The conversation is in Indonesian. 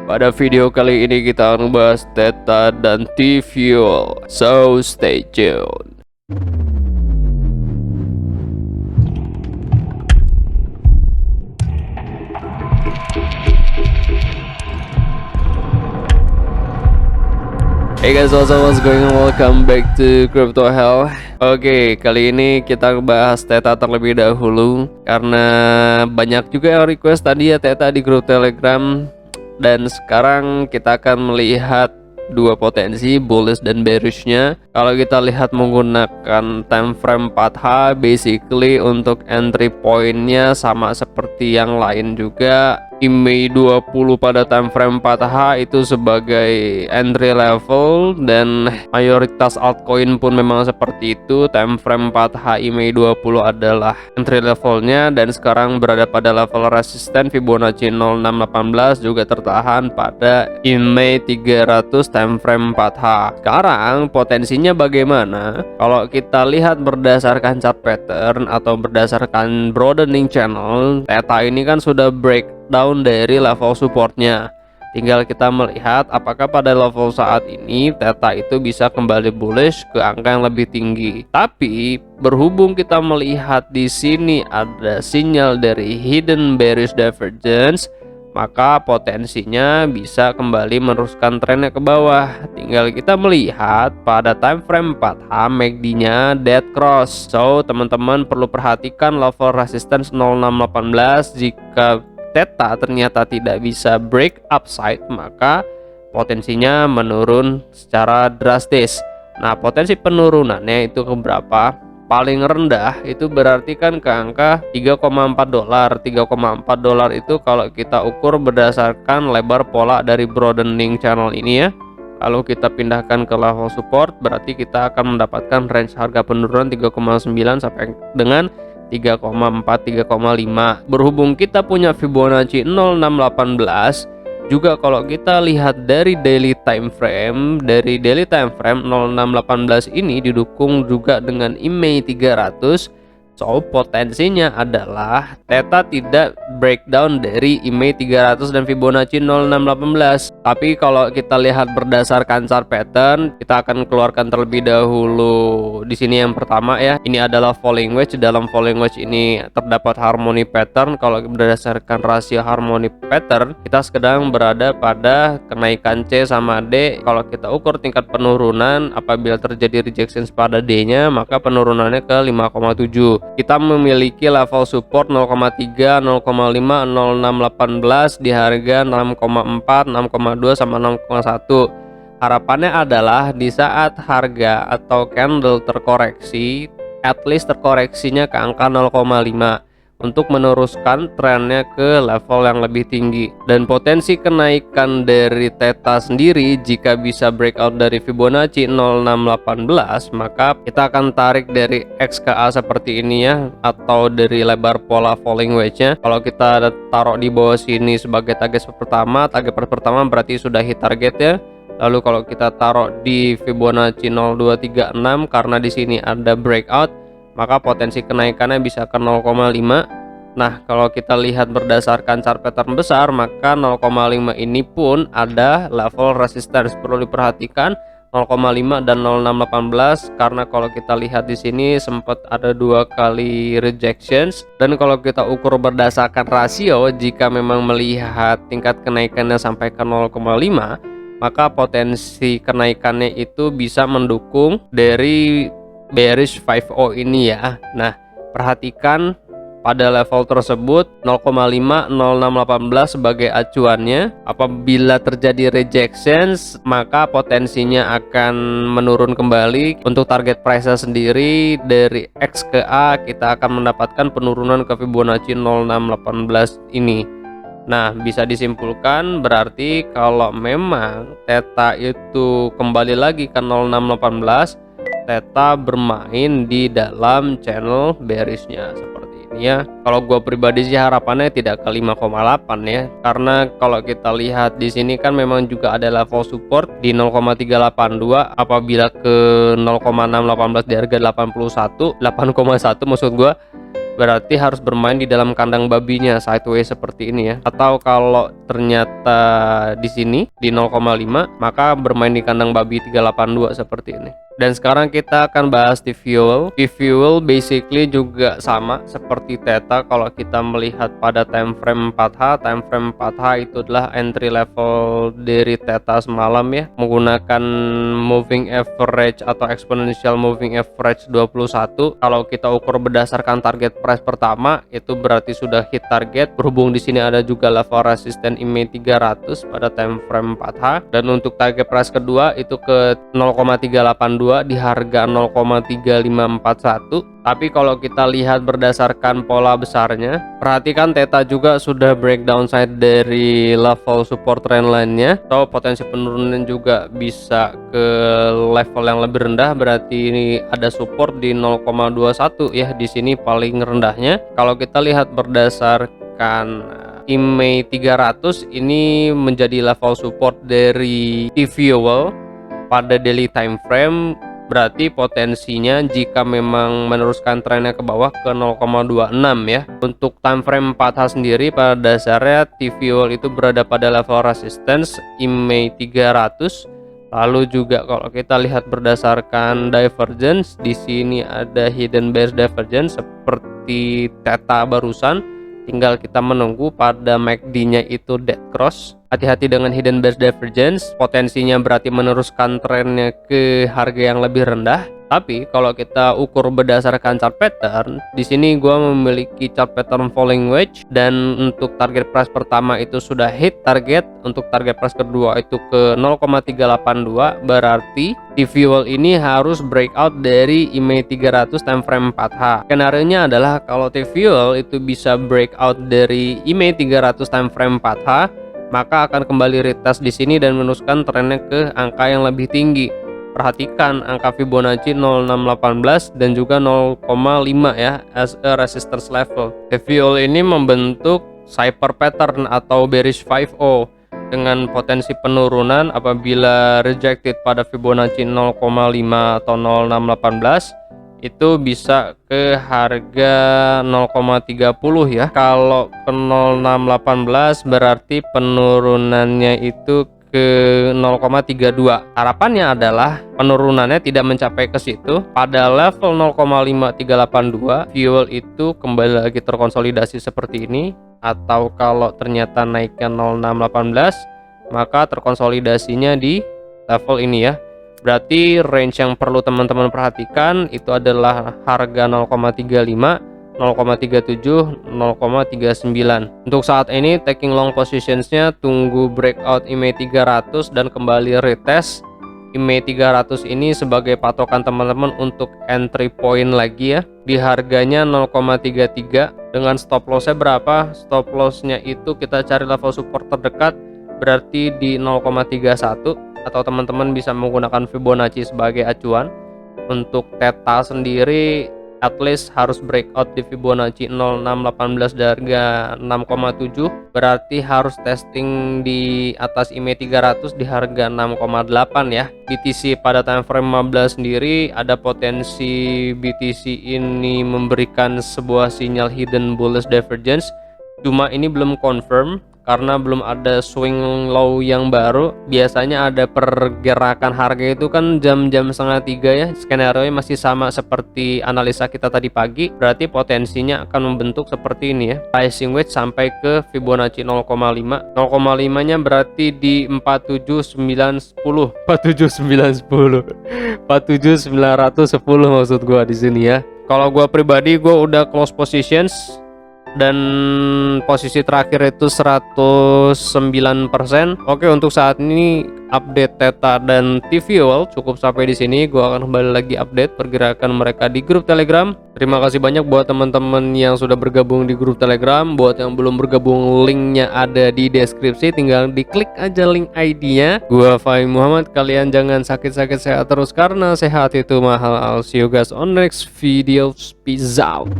Pada video kali ini kita akan membahas Theta dan T-Fuel, so stay tuned. Hey guys, what's going on? Welcome back to Crypto Hell. Oke, kali ini kita bahas Theta terlebih dahulu karena banyak juga yang request tadi ya Theta di grup Telegram. Dan sekarang kita akan melihat dua potensi bullish dan bearishnya. Kalau kita lihat menggunakan time frame 4H, basically untuk entry pointnya sama seperti yang lain juga. IMEI 20 pada time frame 4H itu sebagai entry level, dan mayoritas altcoin pun memang seperti itu. Time frame 4H IMEI 20 adalah entry levelnya, dan sekarang berada pada level resisten Fibonacci 0618 juga tertahan pada IMEI 300 time frame 4H. Sekarang potensinya bagaimana? Kalau kita lihat berdasarkan chart pattern atau berdasarkan broadening channel, Theta ini kan sudah breakdown dari level supportnya. Tinggal kita melihat apakah pada level saat ini Theta itu bisa kembali bullish ke angka yang lebih tinggi. Tapi berhubung kita melihat di sini ada sinyal dari hidden bearish divergence, maka potensinya bisa kembali meneruskan trennya ke bawah. Tinggal kita melihat pada time frame 4H MACD-nya dead cross. So teman-teman perlu perhatikan level resistance 0618. Jika Theta ternyata tidak bisa break upside, maka potensinya menurun secara drastis. Nah, potensi penurunannya itu ke berapa? Paling rendah itu berarti kan ke angka 3,4 dolar. 3,4 dolar itu kalau kita ukur berdasarkan lebar pola dari broadening channel ini ya. Kalau kita pindahkan ke level support, berarti kita akan mendapatkan range harga penurunan 3,9 sampai dengan 3,4 3,5. Berhubung kita punya Fibonacci 0618, juga kalau kita lihat dari daily time frame, 0618 ini didukung juga dengan IMEI 300. So potensinya adalah Theta tidak breakdown dari IMEI 300 dan Fibonacci 0618. Tapi kalau kita lihat berdasarkan chart pattern, kita akan keluarkan terlebih dahulu. Di sini yang pertama ya, ini adalah falling wedge. Dalam falling wedge ini terdapat harmony pattern. Kalau berdasarkan rasio harmony pattern, kita sedang berada pada kenaikan C sama D. Kalau kita ukur tingkat penurunan, apabila terjadi rejection pada D-nya, maka penurunannya ke 5,7. Kita memiliki level support 0,3, 0,5, 0618 di harga 6,4, 6,2 sama 6,1. Harapannya adalah di saat harga atau candle terkoreksi, at least terkoreksinya ke angka 0,5 untuk meneruskan trennya ke level yang lebih tinggi. Dan potensi kenaikan dari Theta sendiri jika bisa breakout dari Fibonacci 0618, maka kita akan tarik dari XKA seperti ini ya, atau dari lebar pola falling wedge-nya. Kalau kita taruh di bawah sini sebagai target pertama berarti sudah hit target ya. Lalu kalau kita taruh di Fibonacci 0236, karena di sini ada breakout, maka potensi kenaikannya bisa ke 0,5. Nah, kalau kita lihat berdasarkan chart pattern besar, maka 0,5 ini pun ada level resistance. Perlu diperhatikan 0,5 dan 0618, karena kalau kita lihat di sini sempat ada 2 kali rejections. Dan kalau kita ukur berdasarkan rasio, jika memang melihat tingkat kenaikannya sampai ke 0,5, maka potensi kenaikannya itu bisa mendukung dari bearish 5O ini ya. Nah, perhatikan pada level tersebut 0,5 0618 sebagai acuannya. Apabila terjadi rejections, maka potensinya akan menurun kembali. Untuk target price sendiri dari X ke A, kita akan mendapatkan penurunan ke Fibonacci 0618 ini. Nah, bisa disimpulkan berarti kalau memang Theta itu kembali lagi ke 0618, Theta bermain di dalam channel bearishnya seperti ini ya. Kalau gua pribadi sih harapannya tidak ke 5,8 ya, karena kalau kita lihat di sini kan memang juga ada level support di 0,382. Apabila ke 0,618 di harga 81 maksud gua, berarti harus bermain di dalam kandang babinya sideways seperti ini ya. Atau kalau ternyata di sini di 0,5, maka bermain di kandang babi 382 seperti ini. Dan sekarang kita akan bahas T-Fuel. T-Fuel basically juga sama seperti Theta kalau kita melihat pada time frame 4H. Time frame 4H itu adalah entry level dari Theta semalam ya, menggunakan moving average atau exponential moving average 21. Kalau kita ukur berdasarkan target price pertama, itu berarti sudah hit target. Berhubung di sini ada juga level resisten EMA 300 pada time frame 4H, dan untuk target price kedua itu ke 0,382 di harga 0,3541. Tapi kalau kita lihat berdasarkan pola besarnya, perhatikan Theta juga sudah breakdown side dari level support trendline-nya, atau potensi penurunan juga bisa ke level yang lebih rendah. Berarti ini ada support di 0,21 ya, di sini paling rendahnya. Kalau kita lihat berdasarkan EMA 300, ini menjadi level support dari T-Fuel pada daily time frame. Berarti potensinya jika memang meneruskan trennya ke bawah ke 0,26 ya. Untuk time frame 4H sendiri pada dasarnya T-Fuel itu berada pada level resistance EMA 300. Lalu juga kalau kita lihat berdasarkan divergence, di sini ada hidden bearish divergence seperti Theta barusan. Tinggal kita menunggu pada MACD-nya itu dead cross. Hati-hati dengan hidden bearish divergence, potensinya berarti meneruskan trennya ke harga yang lebih rendah. Tapi kalau kita ukur berdasarkan chart pattern, di sini gua memiliki chart pattern falling wedge, dan untuk target price pertama itu sudah hit target. Untuk target price kedua itu ke 0,382, berarti T-Fuel ini harus breakout dari EMA 300 time frame 4H. Skenario-nya adalah kalau T-Fuel itu bisa breakout dari EMA 300 time frame 4H, maka akan kembali retest di sini dan meneruskan trennya ke angka yang lebih tinggi. Perhatikan angka Fibonacci 0618 dan juga 0,5 ya as a resistance level. T-Fuel ini membentuk Cypher pattern atau bearish 5O dengan potensi penurunan apabila rejected pada Fibonacci 0,5 atau 0618 itu bisa ke harga 0,30 ya. Kalau ke 0618 berarti penurunannya itu ke 0,32. Harapannya adalah penurunannya tidak mencapai ke situ. Pada level 0,5382 Fuel itu kembali lagi terkonsolidasi seperti ini, atau kalau ternyata naiknya 0618 maka terkonsolidasinya di level ini ya. Berarti range yang perlu teman-teman perhatikan itu adalah harga 0,35, 0,37, 0,39. Untuk saat ini taking long positionsnya tunggu breakout EMA 300 dan kembali retest EMA 300 ini sebagai patokan teman-teman untuk entry point lagi ya. Di harganya 0,33 dengan stop lossnya berapa? Stop lossnya itu kita cari level support terdekat berarti di 0,31, atau teman-teman bisa menggunakan Fibonacci sebagai acuan. Untuk Theta sendiri at least harus breakout di Fibonacci 0618 dari harga 6,7, berarti harus testing di atas EMA 300 di harga 6,8 ya. BTC pada time frame 15 sendiri ada potensi BTC ini memberikan sebuah sinyal hidden bullish divergence, cuma ini belum confirm karena belum ada swing low yang baru. Biasanya ada pergerakan harga itu kan jam-jam setengah 3 ya. Skenario masih sama seperti analisa kita tadi pagi, berarti potensinya akan membentuk seperti ini ya, rising wedge sampai ke Fibonacci 0,5. 0,5 nya berarti di 47910 47910 47910 maksud gua di sini ya. Kalau gua pribadi gua udah close positions dan posisi terakhir itu 109%. Oke, untuk saat ini update Theta dan T-Fuel cukup sampai di sini. Gua akan kembali lagi update pergerakan mereka di grup Telegram. Terima kasih banyak buat teman-teman yang sudah bergabung di grup Telegram. Buat yang belum bergabung, linknya ada di deskripsi, tinggal diklik aja link ID-nya. Gua Fahim Muhammad, kalian jangan sakit-sakit, sehat terus karena sehat itu mahal. I'll see you guys on next video. Peace out.